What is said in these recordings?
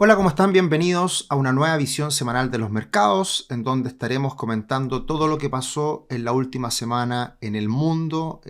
Hola, ¿cómo están? Bienvenidos a una nueva visión semanal de los mercados, en donde estaremos comentando todo lo que pasó en la última semana en el mundo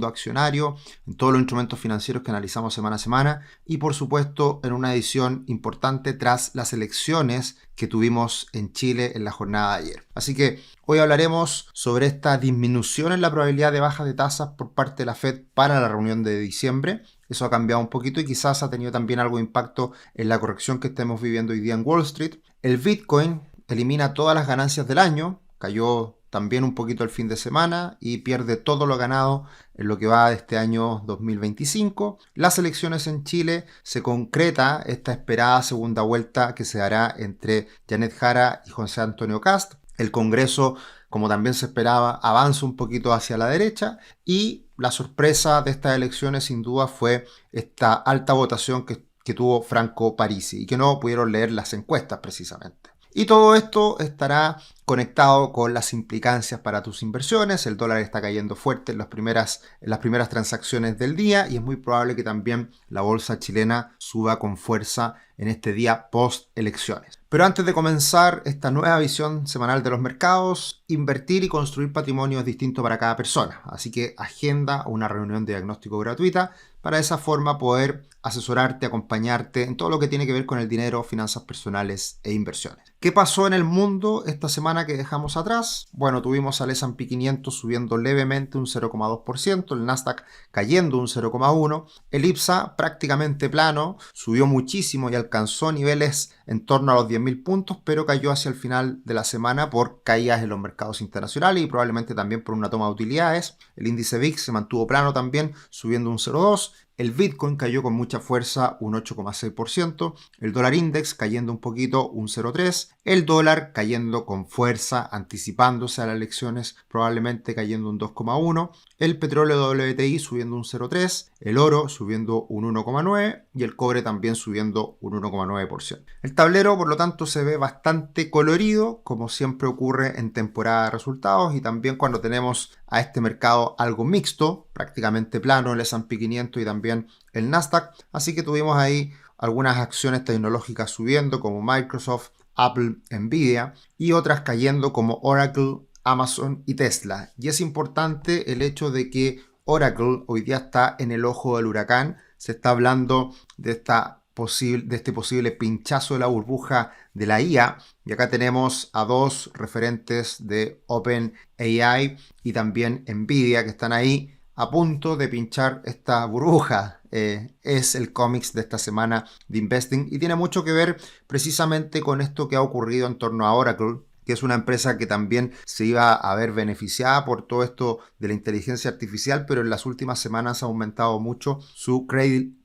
accionario, en todos los instrumentos financieros que analizamos semana a semana y por supuesto en una edición importante tras las elecciones que tuvimos en Chile en la jornada de ayer. Así que hoy hablaremos sobre esta disminución en la probabilidad de baja de tasas por parte de la Fed para la reunión de diciembre. Eso ha cambiado un poquito y quizás ha tenido también algo de impacto en la corrección que estamos viviendo hoy día en Wall Street. El Bitcoin elimina todas las ganancias del año, cayó también un poquito el fin de semana y pierde todo lo ganado en lo que va de este año 2025. Las elecciones en Chile se concreta esta esperada segunda vuelta que se dará entre Janet Jara y José Antonio Kast. El Congreso, como también se esperaba, avanza un poquito hacia la derecha y la sorpresa de estas elecciones sin duda fue esta alta votación que tuvo Franco Parisi y que no pudieron leer las encuestas precisamente. Y todo esto estará conectado con las implicancias para tus inversiones. El dólar está cayendo fuerte en las primeras transacciones del día y es muy probable que también la bolsa chilena suba con fuerza en este día post elecciones. Pero antes de comenzar esta nueva visión semanal de los mercados, invertir y construir patrimonio es distinto para cada persona. Así que agenda una reunión de diagnóstico gratuita para de esa forma poder asesorarte, acompañarte en todo lo que tiene que ver con el dinero, finanzas personales e inversiones. ¿Qué pasó en el mundo esta semana que dejamos atrás? Bueno, tuvimos al S&P 500 subiendo levemente un 0,2%, el Nasdaq cayendo un 0,1%, el IPSA prácticamente plano, subió muchísimo y alcanzó niveles en torno a los 10.000 puntos, pero cayó hacia el final de la semana por caídas en los mercados internacionales y probablemente también por una toma de utilidades. El índice VIX se mantuvo plano también, subiendo un 0,2%. El Bitcoin cayó con mucha fuerza un 8,6%, el dólar index cayendo un poquito un 0,3%, el dólar cayendo con fuerza, anticipándose a las elecciones, probablemente cayendo un 2,1%, el petróleo WTI subiendo un 0,3%, el oro subiendo un 1,9% y el cobre también subiendo un 1,9%. El tablero, por lo tanto, se ve bastante colorido, como siempre ocurre en temporada de resultados y también cuando tenemos a este mercado algo mixto, prácticamente plano el S&P 500 y también el Nasdaq. Así que tuvimos ahí algunas acciones tecnológicas subiendo como Microsoft, Apple, Nvidia y otras cayendo como Oracle, Amazon y Tesla. Y es importante el hecho de que Oracle hoy día está en el ojo del huracán. Se está hablando de este posible pinchazo de la burbuja de la IA. Y acá tenemos a dos referentes de OpenAI y también Nvidia que están ahí a punto de pinchar esta burbuja. Es el cómics de esta semana de Investing y tiene mucho que ver precisamente con esto que ha ocurrido en torno a Oracle, que es una empresa que también se iba a ver beneficiada por todo esto de la inteligencia artificial, pero en las últimas semanas ha aumentado mucho su Credit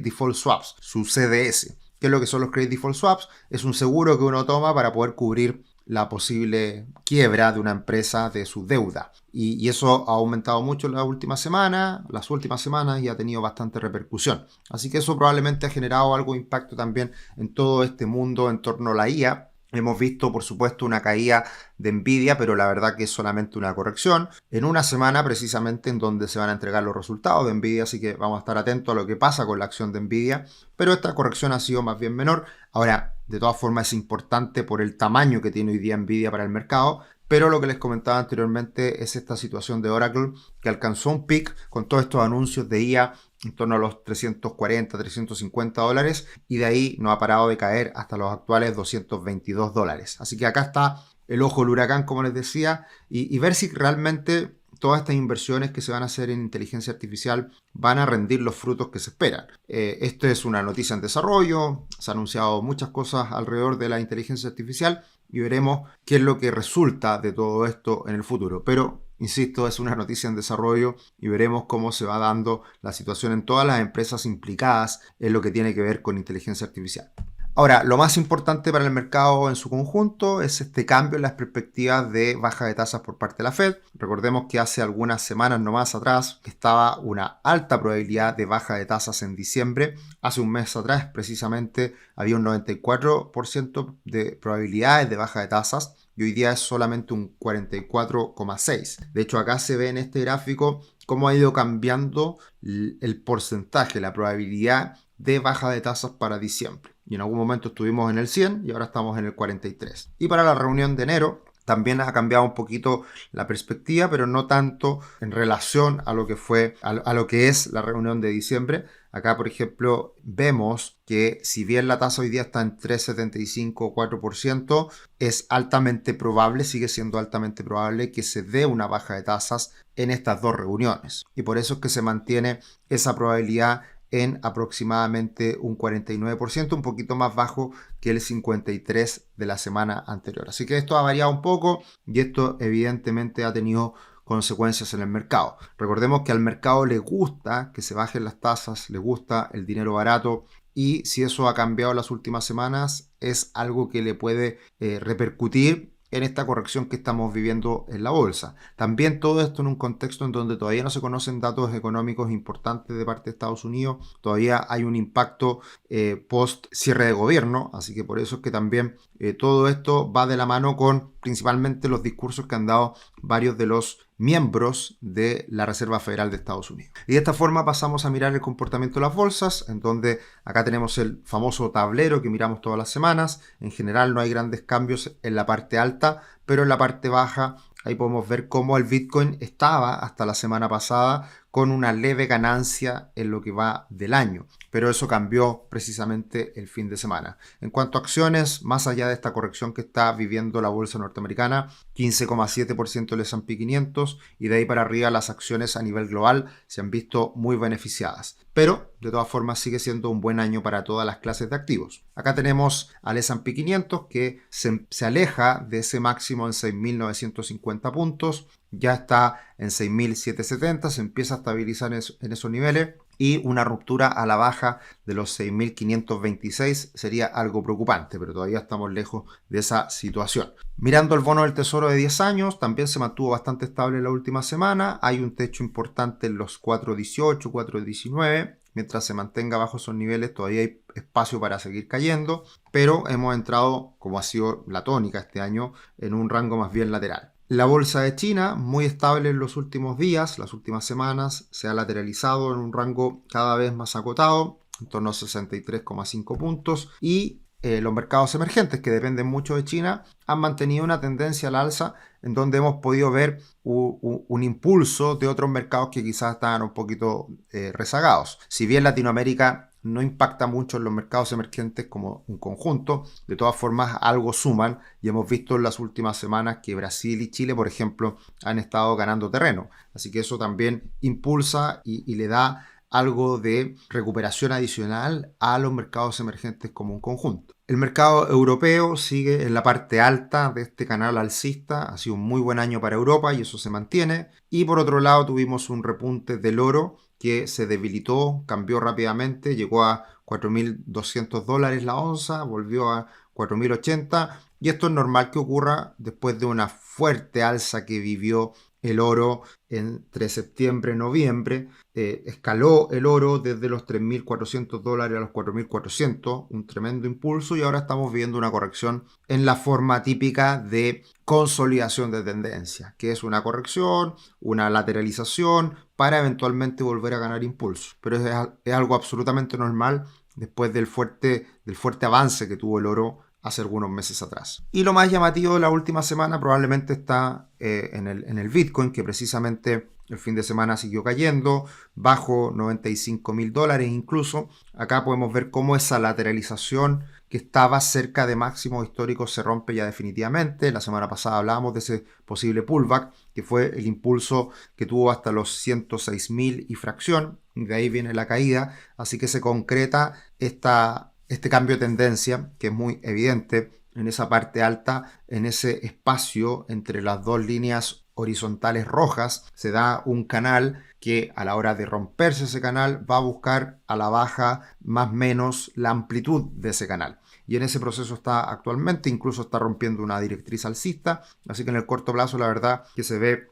Default Swaps, su CDS. ¿Qué es lo que son los Credit Default Swaps? Es un seguro que uno toma para poder cubrir la posible quiebra de una empresa de su deuda. Y eso ha aumentado mucho en las últimas semanas y ha tenido bastante repercusión. Así que eso probablemente ha generado algo de impacto también en todo este mundo en torno a la IA. Hemos visto, por supuesto, una caída de Nvidia, pero la verdad que es solamente una corrección. En una semana, precisamente, en donde se van a entregar los resultados de Nvidia, así que vamos a estar atentos a lo que pasa con la acción de Nvidia. Pero esta corrección ha sido más bien menor. Ahora, de todas formas, es importante por el tamaño que tiene hoy día Nvidia para el mercado. Pero lo que les comentaba anteriormente es esta situación de Oracle que alcanzó un pic con todos estos anuncios de IA en torno a los 340, 350 dólares y de ahí no ha parado de caer hasta los actuales 222 dólares. Así que acá está el ojo del huracán, como les decía, y ver si realmente todas estas inversiones que se van a hacer en inteligencia artificial van a rendir los frutos que se esperan. Esto es una noticia en desarrollo, se han anunciado muchas cosas alrededor de la inteligencia artificial y veremos qué es lo que resulta de todo esto en el futuro. Pero, insisto, es una noticia en desarrollo y veremos cómo se va dando la situación en todas las empresas implicadas en lo que tiene que ver con inteligencia artificial. Ahora, lo más importante para el mercado en su conjunto es este cambio en las perspectivas de baja de tasas por parte de la Fed. Recordemos que hace algunas semanas nomás atrás estaba una alta probabilidad de baja de tasas en diciembre. Hace un mes atrás precisamente había un 94% de probabilidades de baja de tasas y hoy día es solamente un 44,6%. De hecho, acá se ve en este gráfico cómo ha ido cambiando el porcentaje, la probabilidad de baja de tasas para diciembre. y en algún momento estuvimos en el 100 y ahora estamos en el 43. Y para la reunión de enero también ha cambiado un poquito la perspectiva, pero no tanto en relación a lo que fue, a lo que es la reunión de diciembre. Acá, por ejemplo, vemos que si bien la tasa hoy día está en 3,75 o 4%, es altamente probable, sigue siendo altamente probable que se dé una baja de tasas en estas dos reuniones. Y por eso es que se mantiene esa probabilidad en aproximadamente un 49%, un poquito más bajo que el 53% de la semana anterior. Así que esto ha variado un poco y esto evidentemente ha tenido consecuencias en el mercado. Recordemos que al mercado le gusta que se bajen las tasas, le gusta el dinero barato, y si eso ha cambiado en las últimas semanas es algo que le puede repercutir en esta corrección que estamos viviendo en la bolsa. También todo esto en un contexto en donde todavía no se conocen datos económicos importantes de parte de Estados Unidos, todavía hay un impacto post cierre de gobierno, así que por eso es que también todo esto va de la mano con principalmente los discursos que han dado varios de los miembros de la Reserva Federal de Estados Unidos. Y de esta forma pasamos a mirar el comportamiento de las bolsas, en donde acá tenemos el famoso tablero que miramos todas las semanas. En general no hay grandes cambios en la parte alta, pero en la parte baja ahí podemos ver cómo el Bitcoin estaba hasta la semana pasada con una leve ganancia en lo que va del año, pero eso cambió precisamente el fin de semana. En cuanto a acciones, más allá de esta corrección que está viviendo la bolsa norteamericana, 15,7% del S&P 500, y de ahí para arriba las acciones a nivel global se han visto muy beneficiadas. Pero de todas formas sigue siendo un buen año para todas las clases de activos. Acá tenemos al S&P 500 que se aleja de ese máximo en 6.950 puntos, ya está en 6.770, se empieza a estabilizar en esos niveles, y una ruptura a la baja de los 6.526 sería algo preocupante, pero todavía estamos lejos de esa situación. Mirando el bono del tesoro de 10 años, también se mantuvo bastante estable la última semana, hay un techo importante en los 4.18, 4.19, mientras se mantenga bajo esos niveles todavía hay espacio para seguir cayendo, pero hemos entrado, como ha sido la tónica este año, en un rango más bien lateral. La bolsa de China, muy estable en los últimos días, las últimas semanas, se ha lateralizado en un rango cada vez más acotado, en torno a 63,5 puntos, y los mercados emergentes, que dependen mucho de China, han mantenido una tendencia al alza, en donde hemos podido ver un impulso de otros mercados que quizás estaban un poquito rezagados. Si bien Latinoamérica no impacta mucho en los mercados emergentes como un conjunto, de todas formas algo suman, y hemos visto en las últimas semanas que Brasil y Chile, por ejemplo, han estado ganando terreno. Así que eso también impulsa y le da algo de recuperación adicional a los mercados emergentes como un conjunto. El mercado europeo sigue en la parte alta de este canal alcista, ha sido un muy buen año para Europa y eso se mantiene. Y por otro lado tuvimos un repunte del oro que se debilitó, cambió rápidamente, llegó a $4.200 la onza, volvió a 4.080, y esto es normal que ocurra después de una fuerte alza que vivió el oro entre septiembre y noviembre. Escaló el oro desde los $3.400 a los 4.400, un tremendo impulso, y ahora estamos viendo una corrección en la forma típica de consolidación de tendencia, que es una corrección, una lateralización para eventualmente volver a ganar impulso, pero es algo absolutamente normal después del fuerte avance que tuvo el oro hace algunos meses atrás. Y lo más llamativo de la última semana probablemente está en el Bitcoin, que precisamente el fin de semana siguió cayendo, bajo $95.000 incluso. Acá podemos ver cómo esa lateralización que estaba cerca de máximos históricos se rompe ya definitivamente. La semana pasada hablábamos de ese posible pullback, que fue el impulso que tuvo hasta los 106.000 y fracción, y de ahí viene la caída, así que se concreta este cambio de tendencia, que es muy evidente en esa parte alta, en ese espacio entre las dos líneas horizontales rojas, se da un canal que a la hora de romperse ese canal va a buscar a la baja más o menos la amplitud de ese canal. Y en ese proceso está actualmente, incluso está rompiendo una directriz alcista, así que en el corto plazo la verdad que se ve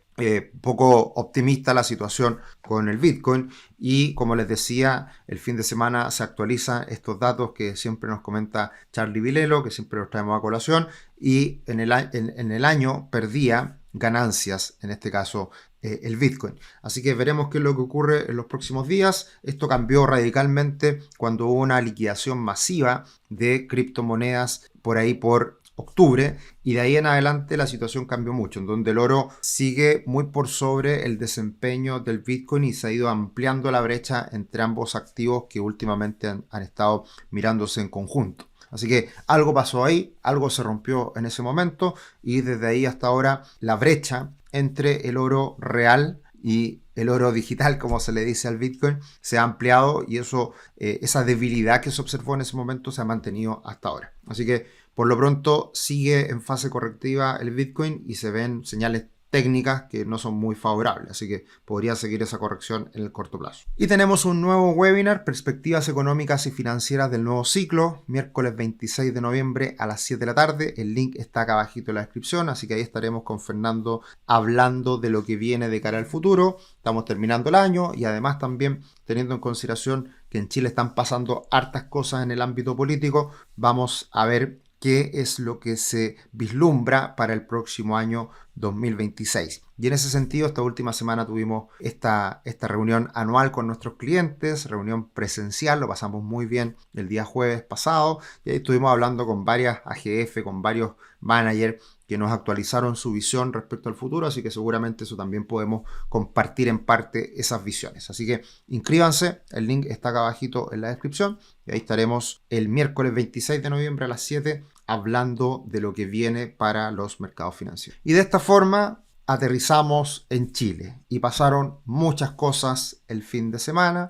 poco optimista la situación con el Bitcoin. Y como les decía, el fin de semana se actualizan estos datos que siempre nos comenta Charlie Vilelo, que siempre los traemos a colación, y en el año perdía ganancias, en este caso el Bitcoin. Así que veremos qué es lo que ocurre en los próximos días. Esto cambió radicalmente cuando hubo una liquidación masiva de criptomonedas por ahí por octubre, y de ahí en adelante la situación cambió mucho, en donde el oro sigue muy por sobre el desempeño del Bitcoin y se ha ido ampliando la brecha entre ambos activos que últimamente han estado mirándose en conjunto. Así que algo pasó ahí, algo se rompió en ese momento, y desde ahí hasta ahora la brecha entre el oro real y el oro digital, como se le dice al Bitcoin, se ha ampliado, y eso, esa debilidad que se observó en ese momento se ha mantenido hasta ahora. Así que por lo pronto sigue en fase correctiva el Bitcoin y se ven señales técnicas que no son muy favorables, así que podría seguir esa corrección en el corto plazo. Y tenemos un nuevo webinar, Perspectivas Económicas y Financieras del Nuevo Ciclo, miércoles 26 de noviembre a las 7 de la tarde. El link está acá abajito en la descripción, así que ahí estaremos con Fernando hablando de lo que viene de cara al futuro. Estamos terminando el año y además también teniendo en consideración que en Chile están pasando hartas cosas en el ámbito político, vamos a ver qué es lo que se vislumbra para el próximo año 2026. Y en ese sentido, esta última semana tuvimos esta reunión anual con nuestros clientes, reunión presencial, lo pasamos muy bien el día jueves pasado, y ahí estuvimos hablando con varias AGF, con varios managers que nos actualizaron su visión respecto al futuro, así que seguramente eso también podemos compartir en parte esas visiones. Así que inscríbanse, el link está acá abajito en la descripción, y ahí estaremos el miércoles 26 de noviembre a las 7 hablando de lo que viene para los mercados financieros. Y de esta forma aterrizamos en Chile y pasaron muchas cosas el fin de semana.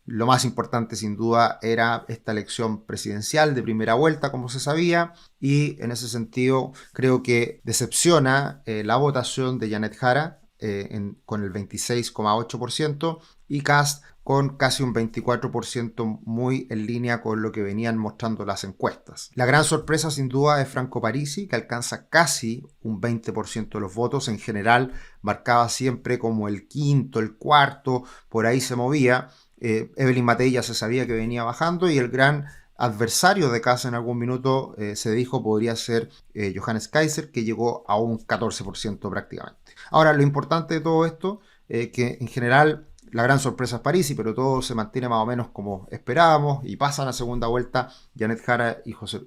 Lo más importante sin duda era esta elección presidencial de primera vuelta, como se sabía, y en ese sentido creo que decepciona la votación de Janet Jara con el 26,8% y Kast con casi un 24%, muy en línea con lo que venían mostrando las encuestas. La gran sorpresa sin duda es Franco Parisi, que alcanza casi un 20% de los votos. En general marcaba siempre como el quinto, el cuarto, por ahí se movía. Evelyn Matei ya se sabía que venía bajando, y el gran adversario de Kast en algún minuto se dijo podría ser Johannes Kaiser, que llegó a un 14% prácticamente. Ahora, lo importante de todo esto es que en general la gran sorpresa es Parisi, pero todo se mantiene más o menos como esperábamos y pasan a segunda vuelta Janet Jara y José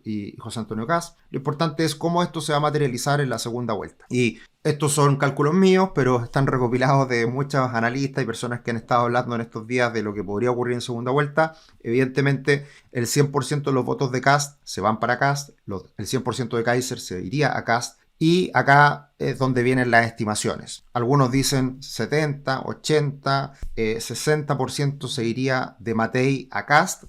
Antonio Kast. Lo importante es cómo esto se va a materializar en la segunda vuelta. Y estos son cálculos míos, pero están recopilados de muchos analistas y personas que han estado hablando en estos días de lo que podría ocurrir en segunda vuelta. Evidentemente, el 100% de los votos de Kast se van para Kast, el 100% de Kaiser se iría a Kast. Y acá es donde vienen las estimaciones. Algunos dicen 70, 80, 60% se iría de Matei a Kast.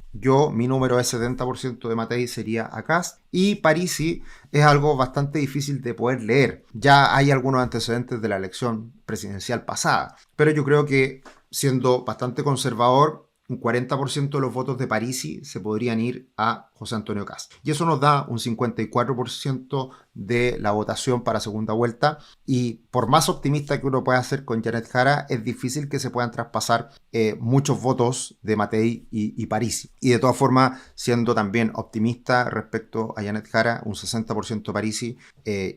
Mi número es 70% de Matei sería a Kast. Y Parisi es algo bastante difícil de poder leer. Ya hay algunos antecedentes de la elección presidencial pasada. Pero yo creo que, siendo bastante conservador, un 40% de los votos de Parisi se podrían ir a José Antonio Kast. Y eso nos da un 54% de la votación para segunda vuelta. Y por más optimista que uno pueda ser con Janet Jara, es difícil que se puedan traspasar muchos votos de Matei y Parisi. Y de todas formas, siendo también optimista respecto a Janet Jara, un 60% Parisi,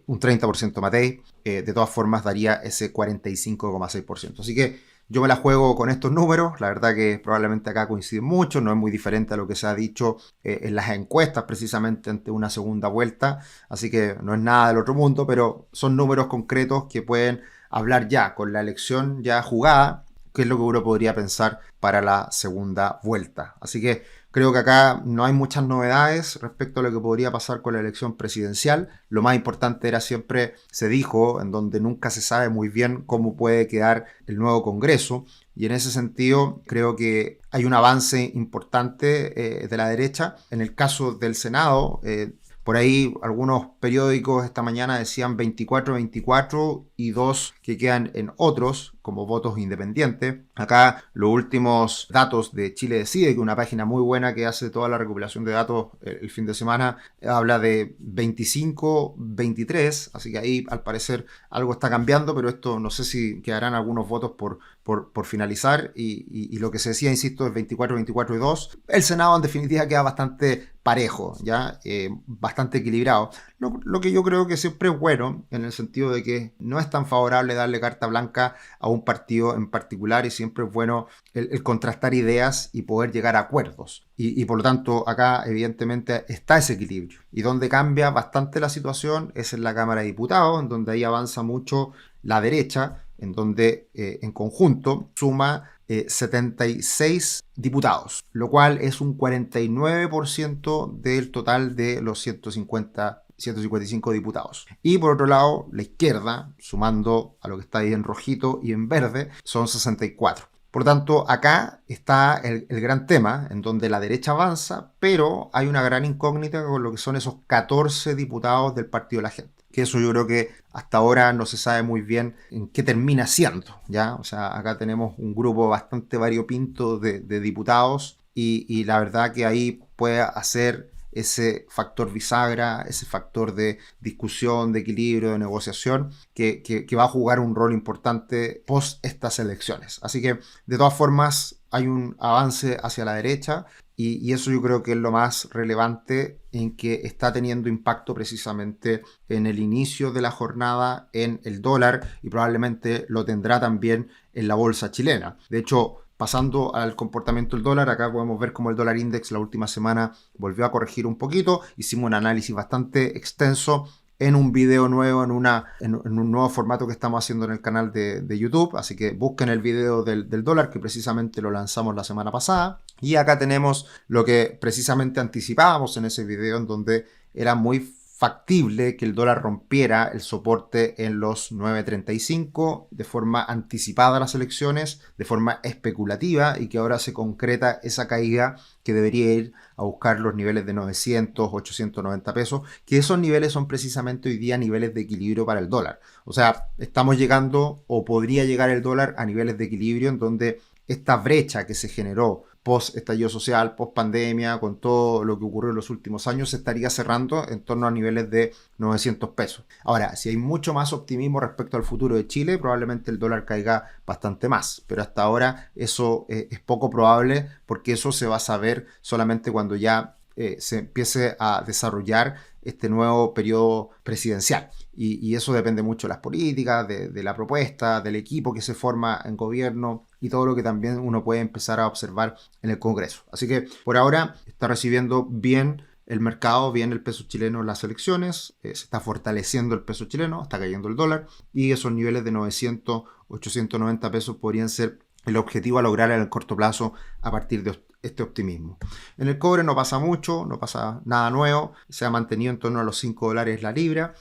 un 30% Matei, de todas formas daría ese 45,6%. Así que yo me la juego con estos números. La verdad que probablemente acá coinciden mucho, no es muy diferente a lo que se ha dicho en las encuestas precisamente ante una segunda vuelta, así que no es nada del otro mundo, pero son números concretos que pueden hablar ya con la elección ya jugada, que es lo que uno podría pensar para la segunda vuelta. Así que creo que acá no hay muchas novedades respecto a lo que podría pasar con la elección presidencial. Lo más importante era siempre, se dijo, en donde nunca se sabe muy bien cómo puede quedar el nuevo Congreso. Y en ese sentido creo que hay un avance importante de la derecha. En el caso del Senado, por ahí algunos periódicos esta mañana decían 24 y 2 que quedan en otros, como votos independientes. Acá los últimos datos de Chile Decide, que es una página muy buena que hace toda la recopilación de datos el fin de semana, habla de 25-23, así que ahí al parecer algo está cambiando, pero esto no sé si quedarán algunos votos por finalizar y lo que se decía, insisto, es 24, 24 y 2. El Senado en definitiva queda bastante parejo, ¿ya? Bastante equilibrado. Lo que yo creo que siempre es bueno, en el sentido de que no es tan favorable darle carta blanca a un partido en particular y siempre es bueno el contrastar ideas y poder llegar a acuerdos. Y por lo tanto acá evidentemente está ese equilibrio. Y donde cambia bastante la situación es en la Cámara de Diputados, en donde ahí avanza mucho la derecha, en donde en conjunto suma 76 diputados, lo cual es un 49% del total de los 155 diputados. Y por otro lado, la izquierda, sumando a lo que está ahí en rojito y en verde, son 64. Por tanto, acá está el gran tema, en donde la derecha avanza, pero hay una gran incógnita con lo que son esos 14 diputados del Partido de la Gente. Que eso yo creo que hasta ahora no se sabe muy bien en qué termina siendo, ¿ya? O sea, acá tenemos un grupo bastante variopinto de diputados y la verdad que ahí puede hacer ese factor bisagra, ese factor de discusión, de equilibrio, de negociación, que va a jugar un rol importante post estas elecciones. Así que, de todas formas, hay un avance hacia la derecha y eso yo creo que es lo más relevante en que está teniendo impacto precisamente en el inicio de la jornada en el dólar y probablemente lo tendrá también en la bolsa chilena. De hecho, pasando al comportamiento del dólar, acá podemos ver cómo el dólar index la última semana volvió a corregir un poquito. Hicimos un análisis bastante extenso en un video nuevo, en un nuevo formato que estamos haciendo en el canal de YouTube. Así que busquen el video del dólar, que precisamente lo lanzamos la semana pasada. Y acá tenemos lo que precisamente anticipábamos en ese video, en donde era muy factible que el dólar rompiera el soporte en los 9.35 de forma anticipada a las elecciones, de forma especulativa, y que ahora se concreta esa caída que debería ir a buscar los niveles de 900, 890 pesos, que esos niveles son precisamente hoy día niveles de equilibrio para el dólar. O sea, estamos llegando o podría llegar el dólar a niveles de equilibrio en donde esta brecha que se generó post estallido social, post pandemia, con todo lo que ocurrió en los últimos años, se estaría cerrando en torno a niveles de 900 pesos. Ahora, si hay mucho más optimismo respecto al futuro de Chile, probablemente el dólar caiga bastante más, pero hasta ahora eso es poco probable, porque eso se va a saber solamente cuando ya se empiece a desarrollar este nuevo periodo presidencial. Y eso depende mucho de las políticas, de la propuesta, del equipo que se forma en gobierno y todo lo que también uno puede empezar a observar en el Congreso. Así que por ahora está recibiendo bien el mercado, bien el peso chileno en las elecciones, se está fortaleciendo el peso chileno, está cayendo el dólar y esos niveles de 900, 890 pesos podrían ser el objetivo a lograr en el corto plazo a partir de este optimismo. En el cobre no pasa mucho, no pasa nada nuevo, se ha mantenido en torno a los $5 la libra,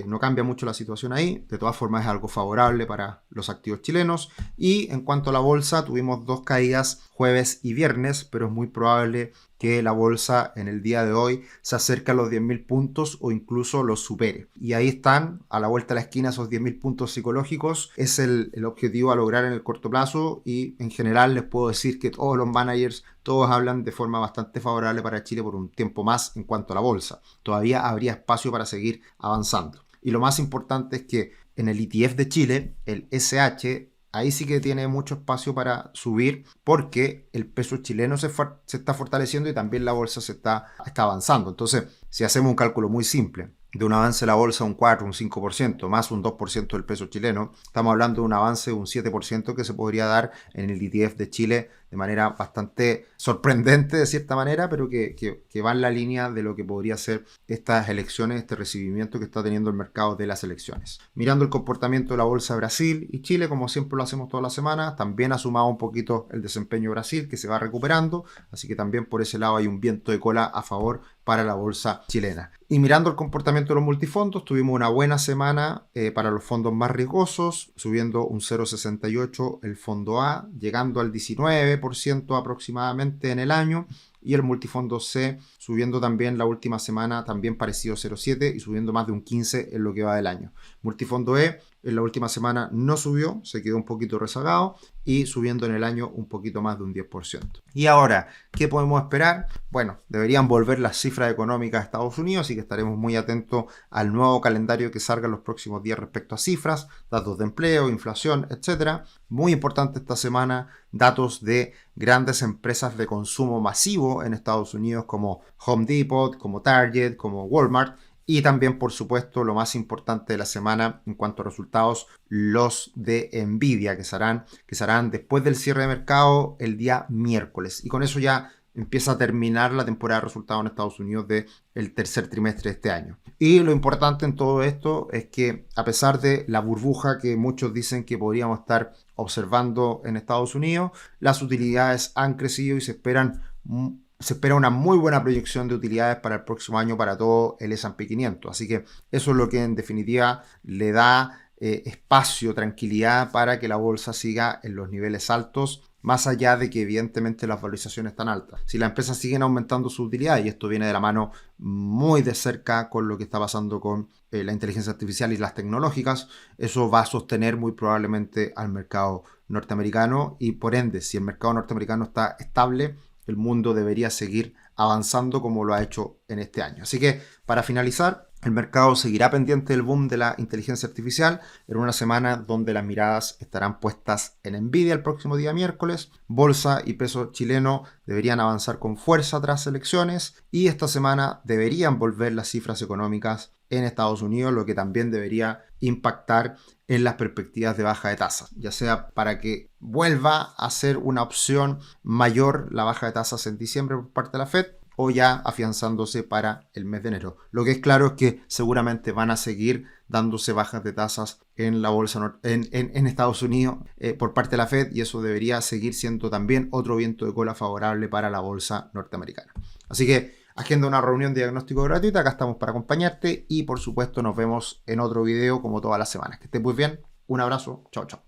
no cambia mucho la situación ahí, de todas formas es algo favorable para los activos chilenos. Y en cuanto a la bolsa, tuvimos dos caídas jueves y viernes, pero es muy probable que la bolsa en el día de hoy se acerque a los 10.000 puntos o incluso los supere. Y ahí están, a la vuelta de la esquina, esos 10.000 puntos psicológicos. Es el objetivo a lograr en el corto plazo y en general les puedo decir que todos los managers, todos hablan de forma bastante favorable para Chile por un tiempo más en cuanto a la bolsa. Todavía habría espacio para seguir avanzando. Y lo más importante es que en el ETF de Chile, el SH, ahí sí que tiene mucho espacio para subir porque el peso chileno se está fortaleciendo y también la bolsa está avanzando. Entonces, si hacemos un cálculo muy simple de un avance de la bolsa un 4, un 5%, más un 2% del peso chileno, estamos hablando de un avance de un 7% que se podría dar en el ETF de Chile de manera bastante sorprendente de cierta manera, pero que va en la línea de lo que podría ser estas elecciones, este recibimiento que está teniendo el mercado de las elecciones. Mirando el comportamiento de la bolsa de Brasil y Chile, como siempre lo hacemos todas las semanas, también ha sumado un poquito el desempeño de Brasil, que se va recuperando, así que también por ese lado hay un viento de cola a favor para la bolsa chilena. Y mirando el comportamiento de los multifondos, tuvimos una buena semana para los fondos más riesgosos, subiendo un 0,68 el fondo A, llegando al 19% aproximadamente en el año, y el multifondo C subiendo también la última semana, también parecido 0,7 y subiendo más de un 15 en lo que va del año. Multifondo E en la última semana no subió, se quedó un poquito rezagado y subiendo en el año un poquito más de un 10%. Y ahora, ¿qué podemos esperar? Bueno, deberían volver las cifras económicas de Estados Unidos, así que estaremos muy atentos al nuevo calendario que salga en los próximos días respecto a cifras, datos de empleo, inflación, etc. Muy importante esta semana, datos de grandes empresas de consumo masivo en Estados Unidos como Home Depot, como Target, como Walmart. Y también, por supuesto, lo más importante de la semana en cuanto a resultados, los de Nvidia, que serán después del cierre de mercado el día miércoles. Y con eso ya empieza a terminar la temporada de resultados en Estados Unidos del tercer trimestre de este año. Y lo importante en todo esto es que, a pesar de la burbuja que muchos dicen que podríamos estar observando en Estados Unidos, las utilidades han crecido y se espera una muy buena proyección de utilidades para el próximo año para todo el S&P 500. Así que eso es lo que en definitiva le da espacio, tranquilidad para que la bolsa siga en los niveles altos, más allá de que evidentemente las valorizaciones están altas. Si las empresas siguen aumentando su utilidad, y esto viene de la mano muy de cerca con lo que está pasando con la inteligencia artificial y las tecnológicas, eso va a sostener muy probablemente al mercado norteamericano y por ende, si el mercado norteamericano está estable, el mundo debería seguir avanzando como lo ha hecho en este año. Así que, para finalizar, el mercado seguirá pendiente del boom de la inteligencia artificial en una semana donde las miradas estarán puestas en Nvidia el próximo día miércoles. Bolsa y peso chileno deberían avanzar con fuerza tras elecciones y esta semana deberían volver las cifras económicas en Estados Unidos, lo que también debería impactar en las perspectivas de baja de tasas, ya sea para que vuelva a ser una opción mayor la baja de tasas en diciembre por parte de la Fed o ya afianzándose para el mes de enero. Lo que es claro es que seguramente van a seguir dándose bajas de tasas en la bolsa en Estados Unidos por parte de la Fed y eso debería seguir siendo también otro viento de cola favorable para la bolsa norteamericana. Así que agenda una reunión de diagnóstico gratuita, acá estamos para acompañarte y por supuesto nos vemos en otro video como todas las semanas. Que estés muy bien, un abrazo, chao chao.